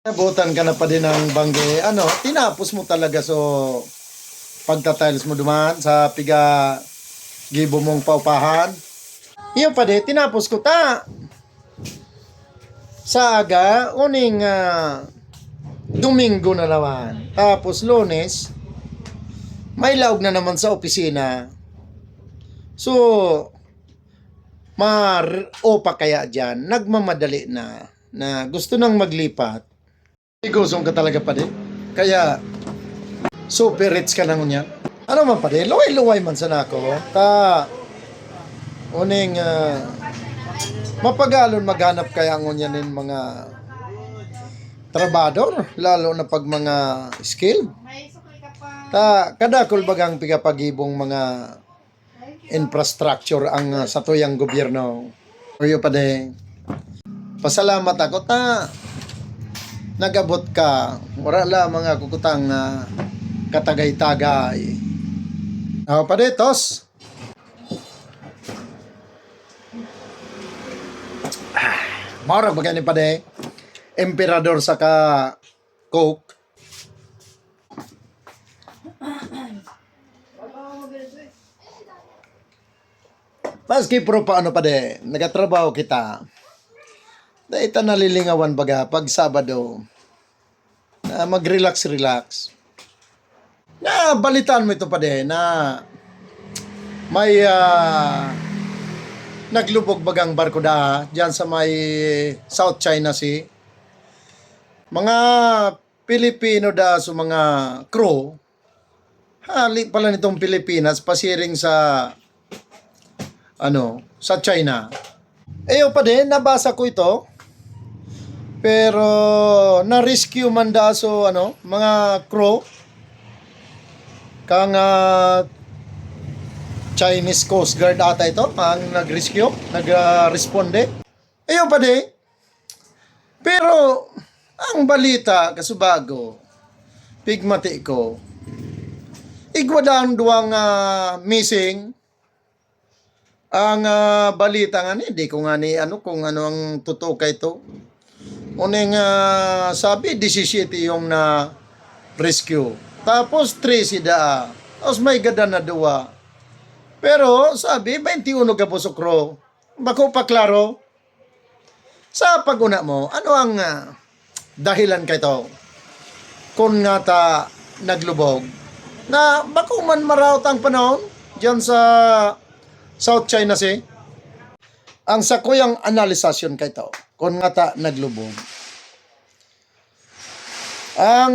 Nabutan ka na pa din ng bangge. Ano, tinapos mo talaga so pagtatiles mo duman sa piga gibo mong paupahan. Iyo pa din, tinapos ko ta. Sa aga, uning Domingo na naman. Tapos Lunes, may laog na naman sa opisina. So, opa kaya dyan, nagmamadali na gusto nang maglipat. Igusong ka talaga pa din. Kaya, super rich ka lang niya. Ano man pa din, luway-luway man sa nako. Uning, mapagalon maghanap kaya ang unyanin mga trabador, lalo na pag mga skill. Kadakol bagang pigapagibong mga infrastructure ang sa tuyang gobyerno. Kuyo pa din. Pasalamat ako nagabot ka. Wala mga kukutang katagay-tagay. Pa tos. Marag ba ganyan pa de? Emperador sa Coke. Maski pro paano pa de, nagatrabaho kita. Dahil nalilingawan baga pag Sabado. Mag-relax. Balitaan mo ito pa de na may naglubog bagang barko dyan sa may South China Sea. Mga Pilipino so mga crew, hali pala nitong Pilipinas, pasiring sa sa China. Pa din, nabasa ko ito. Pero na-rescue man so mga crew kang Chinese Coast Guard ata ito ang nag-rescue, nag-responde. Pa din. Pero ang balita kasubago pigmati ko igwadang duwang missing. Ang balita nga di ko nga ni kung ano ang totoo kay ito. Uning sabi 17 yung na rescue. Tapos 3 sida. Tapos may gada na 2. Pero sabi 21 ka po sukro. Bako pa klaro. Sa paguna mo, ano ang dahilan kay ito? Kung nga ta naglubog na bako man marawt ang panahon diyan sa South China Sea. Ang sakuyang analisasyon kay ito kung nga ta naglubog. Ang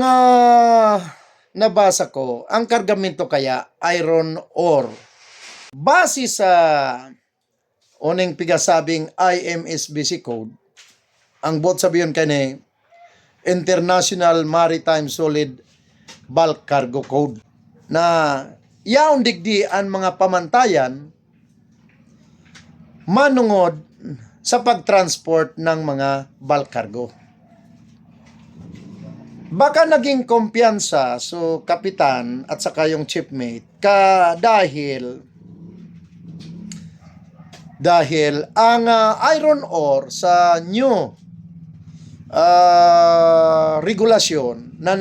nabasa ko, ang kargamento kaya iron ore. Base sa uning pigasabing IMSBC code, ang bot sabiyon kani International Maritime Solid Bulk Cargo Code na yaon digdi ang mga pamantayan manungod sa pagtransport ng mga bulk cargo. Baka naging kumpiyansa so kapitan at saka yung shipmate dahil ang iron ore sa new regulasyon na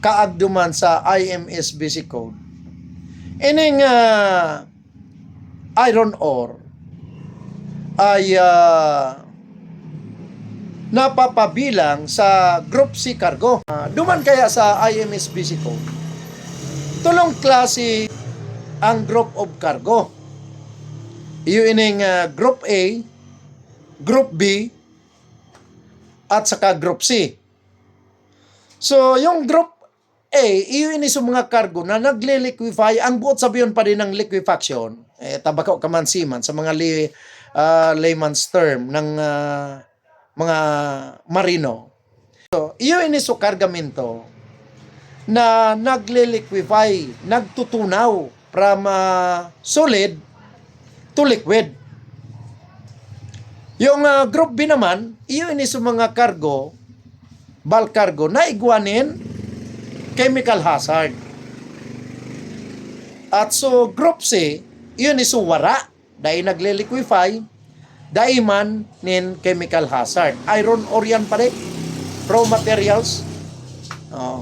kaagduman sa IMSBC code. Ining iron ore ay napapabilang sa Group C cargo. Duman kaya sa IMSBC code, tulong klase ang group of cargo. Ining Group A, Group B, at saka Group C. So, yung Group A, iyon sa mga cargo na nagle-liquefy, ang buot sabiyon pa din ng liquefaction, tabakaw ka man siman sa mga layman's term ng mga marino. So, iyon sa kargamento na nagle-liquefy, nagtutunaw from solid to liquid. Yung Group B naman, iyon sa mga cargo, bulk cargo, na igwanin chemical hazard. At so Group C, yun is wara dahil nagle-liquefy daiman nin chemical hazard. Iron ore yan pare, raw materials. Oh.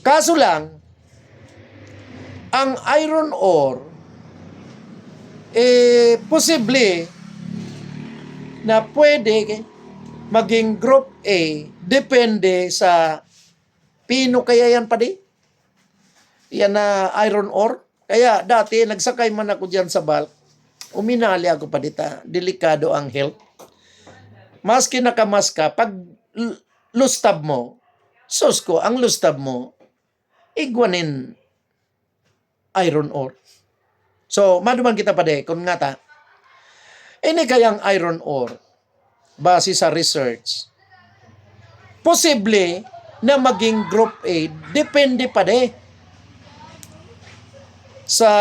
Kaso lang, ang iron ore, posible na pwede maging group A, depende sa pino kaya yan pare. Yan na iron ore. Kaya dati, nagsakay man ako dyan sa bulk, uminali ako pa dita. Delikado ang health. Maski nakamas ka, pag lustab mo, sus ko, ang lustab mo, igwanin iron ore. So, maduman kita pa de, kung nga ta, ini kayang iron ore, base sa research, posible na maging group A, depende pa de sa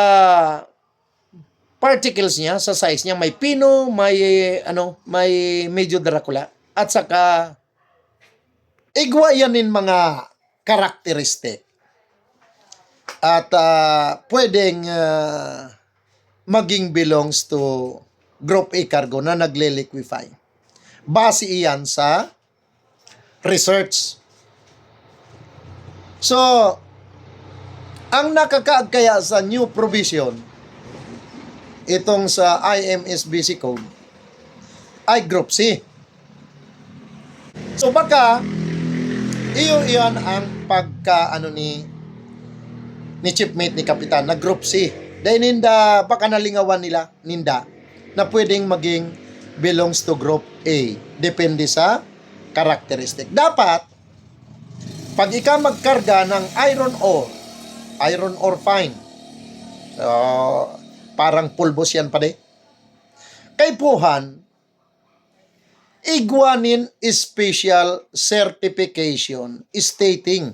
particles niya, sa size niya. May pino, may medyo Dracula, at saka igwa yanin mga karakteristik. At pwedeng maging belongs to group A cargo na nagle-liquefy. Base iyan sa research. So, ang nakakaag kaya sa new provision, itong sa IMSBC code, ay group C. So baka, iyon ang pagka, ni chipmate ni Kapitan, na group C. Dahil ninda, baka nalingawan nila, na pwedeng maging belongs to group A. Depende sa karakteristik. Dapat, pag ikaw magkarga ng iron ore fine, so, parang pulbos yan pa de, kaipuhan, igwanin special certification stating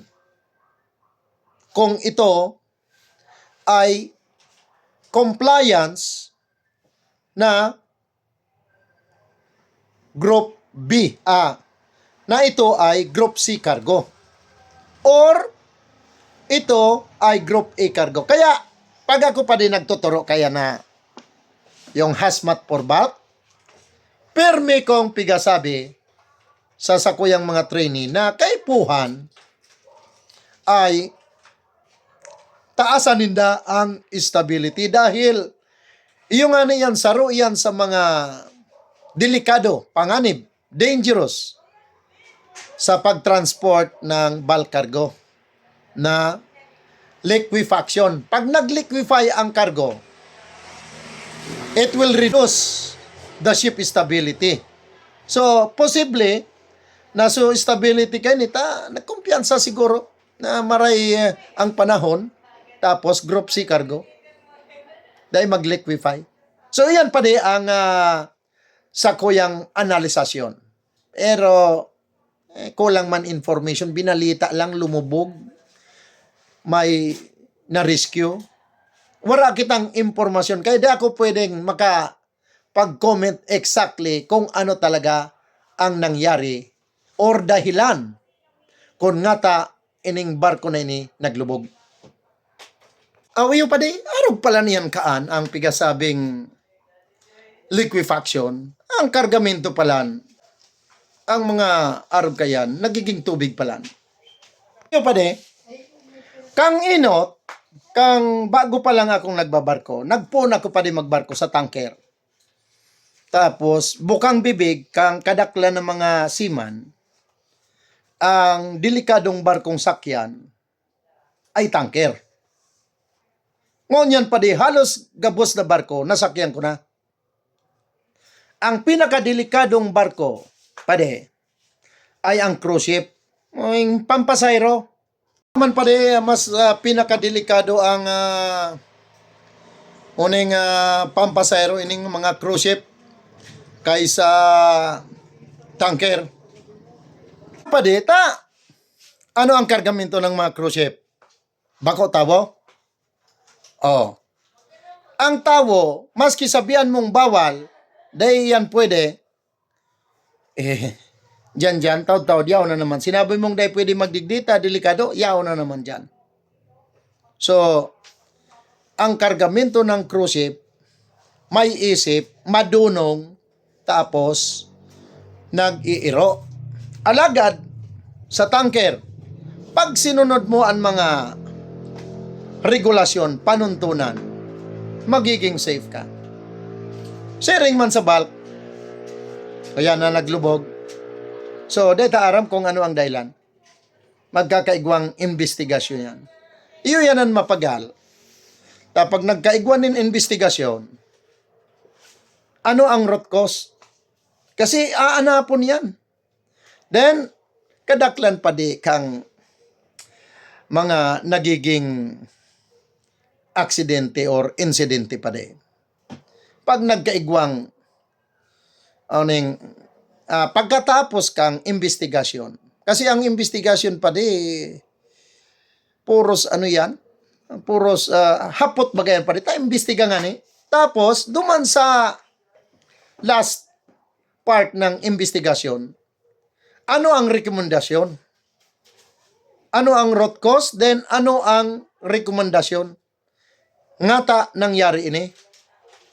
kung ito ay compliance na group B, na ito ay group C cargo, or ito ay group A cargo. Kaya, pag ako pa din nagtuturo, kaya na yung hazmat for bulk, permi kong pigasabi sa sakuyang mga trainee na kaipuhan ay taasan ninda ang stability dahil yung ano yan, saro yan sa mga delikado, panganib, dangerous sa pagtransport ng bulk cargo na liquefaction. Pag nag-liquefy ang cargo, it will reduce the ship stability. So, posible na so stability kayo nita, nagkumpiyansa siguro na maray ang panahon, tapos group C cargo, dahil mag-liquefy. So, yan pa di ang sakuyang analisasyon. Pero, kulang man information, binalita lang, lumubog, may na-rescue. Wala kitang impormasyon. Kaya di ako pwedeng makapag-comment exactly kung ano talaga ang nangyari or dahilan kung nga ta ining barko na ini naglubog. Awiyo pa di, arog pala niyan kaan ang pigasabing liquefaction. Ang kargamento pala, ang mga arog kayan, nagiging tubig pala. Awiyo pa di, kang inot, kang bago pa lang akong nagbabarko, nagpon ako pa din magbarko sa tanker. Tapos, bukang bibig, kang kadakla ng mga seaman, ang delikadong barkong sakyan ay tanker. Ngunyan pa di, halos gabos na barko, nasakyan ko na. Ang pinakadelikadong barko, pa di, ay ang cruise ship, yung pampasayro. Man pa di, mas pinakadelikado ang uning pampasayro ining mga cruise ship kaysa tanker. Pa di, ano ang kargamento ng mga cruise ship? Bako tabo? Oh. Ang tawo, maski sabihan mong bawal, dahil yan pwede, Diyan, taw-taw, yaw na naman. Sinabi mong dahil pwede magdigdita, delikado, yaw na naman dyan. So, ang kargamento ng cruise ship, may isip, madunong, tapos nag-iiro. Alagad sa tanker, pag sinunod mo ang mga regulasyon, panuntunan, magiging safe ka. Sharing man sa bulk, kaya na naglubog. So, deta aram kung ano ang dahilan. Magkakaigwang investigasyon yan. Iyo yan ang mapagal. Kapag nagkaigwan ng investigasyon, ano ang root cause? Kasi aanapon yan. Then, kadaklan pa di kang mga nagiging aksidente or insidente pa di. Pag nagkaigwang pagkatapos kang investigasyon. Kasi ang investigasyon pa di puros ano yan? Puros hapot bagayan pa di. Ta imbestiga nga ni. Tapos duman sa last part ng investigasyon, ano ang rekomendasyon? Ano ang root cause? Then ano ang rekomendasyon? Ngata nangyari ini.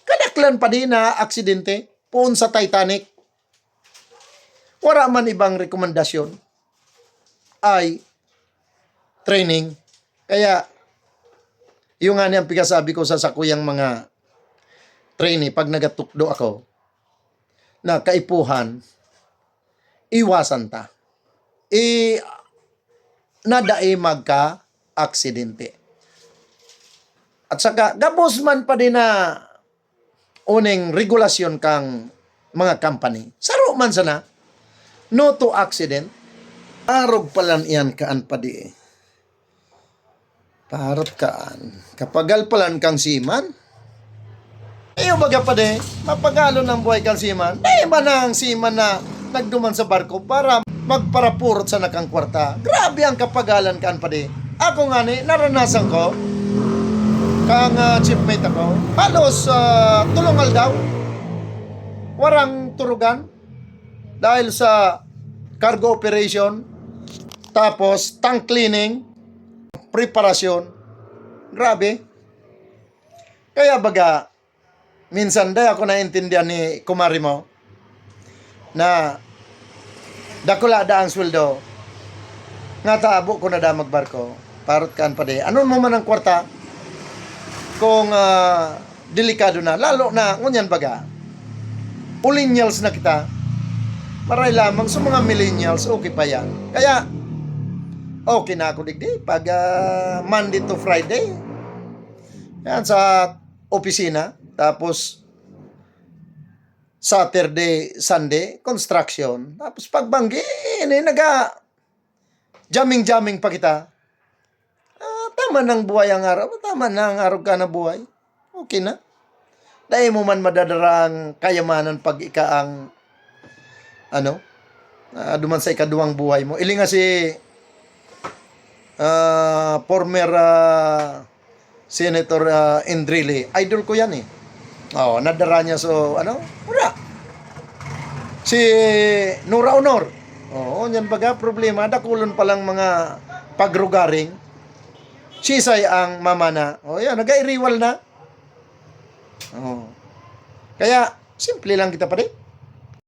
Kadaklan pa din na aksidente puun sa Titanic. Wala man ibang rekomendasyon ay training. Kaya yung nga niyang pigasabi ko sa sakuyang mga trainee pag nagatukdo ako na kaipuhan, iwasan ta. Nadae magka-aksidente. At saka, gabos man pa din na uning regulasyon kang mga company. Saro man sana, no to accident. Arog palan iyan kaan pa di. Parot kaan. Kapagal palan kang siman. Iyo baga pa di, mapagalo ng buhay kang siman. Man ang siman na nagduman sa barko para magparapurot sa nakang kwarta. Grabe ang kapagalan kaan pa di. Ako nga ni, naranasan ko, kang chipmate ako, halos tulungal daw. Warang turugan dahil sa cargo operation, tapos tank cleaning, preparasyon. Grabe. Kaya baga, minsan day ako naintindihan ni kumari mo na dakula da ang sweldo nga taabo ko na da magbarko. Parot kaan pa di. Ano mo man ang kwarta? Kung delikado na, lalo na, ngunyan baga, millennials na kita, maray lamang sa mga millennials, okay pa yan. Kaya, okay na ako digdi, pag Monday to Friday, yan sa opisina, tapos Saturday, Sunday, construction, tapos pagbanggi, jamming-jamming pa kita. Tama ng buhay ang araw. Tama na ang araw ka na buhay. Okay na. Dahil mo man madadarang kayamanan pag ika ang duman sa ikaduwang buhay mo. Ili nga si former Senator Indrile. Idol ko yan eh. Nadara niya wala. Si Nora Honor. Yan baga problema. Dakulon palang mga pagrugaring. Sisay ang mamana. Yan, nag-airiwal na. Kaya, simple lang kita pa rin.